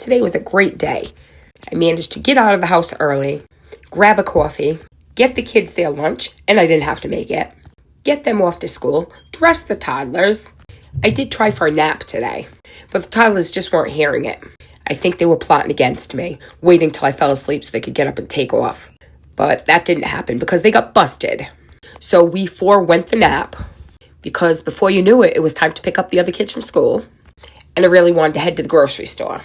Today was a great day. I managed to get out of the house early, grab a coffee, get the kids their lunch, and I didn't have to make it, get them off to school, dress the toddlers. I did try for a nap today, but the toddlers just weren't hearing it. I think they were plotting against me, waiting till I fell asleep so they could get up and take off. But that didn't happen because they got busted. So we four went to nap because before you knew it, it was time to pick up the other kids from school. And I really wanted to head to the grocery store.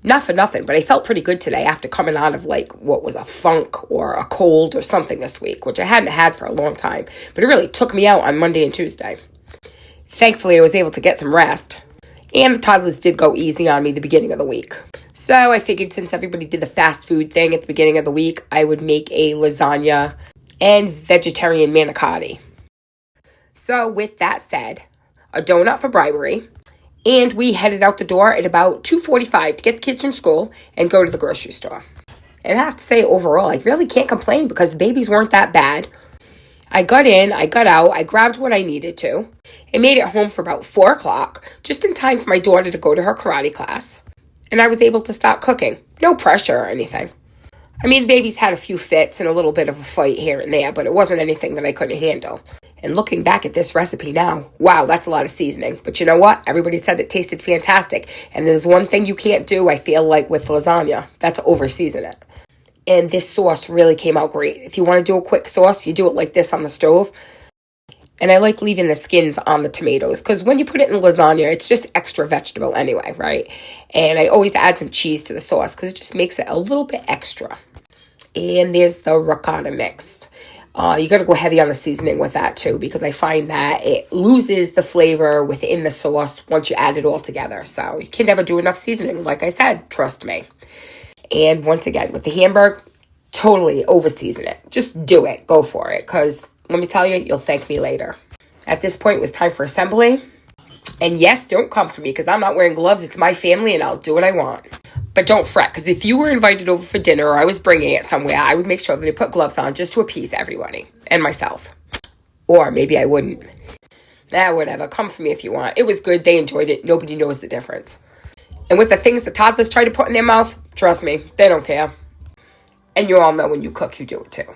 Not for nothing, but I felt pretty good today after coming out of what was a funk or a cold or something this week, which I hadn't had for a long time. But it really took me out on Monday and Tuesday. Thankfully, I was able to get some rest. And the toddlers did go easy on me the beginning of the week. So I figured since everybody did the fast food thing at the beginning of the week, I would make a lasagna and vegetarian manicotti. So with that said, a donut for bribery. And we headed out the door at about 2:45 to get the kids from school and go to the grocery store. And I have to say, overall, I really can't complain because the babies weren't that bad. I got in, I got out, I grabbed what I needed to, and made it home for about 4 o'clock, just in time for my daughter to go to her karate class. And I was able to start cooking. No pressure or anything. I mean, the babies had a few fits and a little bit of a fight here and there, but it wasn't anything that I couldn't handle. And looking back at this recipe now, wow, that's a lot of seasoning. But you know what? Everybody said it tasted fantastic. And there's one thing you can't do, I feel like, with lasagna. That's over-season it. And this sauce really came out great. If you want to do a quick sauce, you do it like this on the stove. And I like leaving the skins on the tomatoes because when you put it in lasagna, it's just extra vegetable anyway, right? And I always add some cheese to the sauce because it just makes it a little bit extra. And there's the ricotta mix. You got to go heavy on the seasoning with that too because I find that it loses the flavor within the sauce once you add it all together. So you can never do enough seasoning, like I said, trust me. And once again, with the hamburger, totally over-season it. Just do it. Go for it. Because let me tell you, you'll thank me later. At this point, it was time for assembly. And yes, don't come for me because I'm not wearing gloves. It's my family and I'll do what I want. But don't fret because if you were invited over for dinner or I was bringing it somewhere, I would make sure that I put gloves on just to appease everybody and myself. Or maybe I wouldn't. Whatever. Come for me if you want. It was good. They enjoyed it. Nobody knows the difference. And with the things the toddlers try to put in their mouth, trust me, they don't care. And you all know when you cook, you do it too.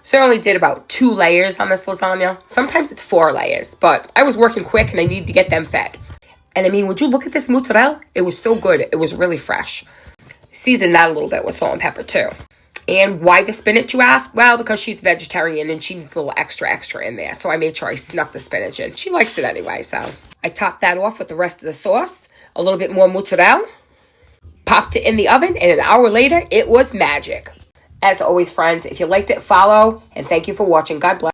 So I only did about 2 layers on this lasagna. Sometimes it's 4 layers, but I was working quick and I needed to get them fed. And I mean, would you look at this mozzarella? It was so good. It was really fresh. Seasoned that a little bit with salt and pepper too. And why the spinach, you ask? Well, because she's vegetarian and she needs a little extra in there. So I made sure I snuck the spinach in. She likes it anyway, so. I topped that off with the rest of the sauce. A little bit more mozzarella. Popped it in the oven, and an hour later, it was magic. As always, friends, if you liked it, follow. And thank you for watching. God bless.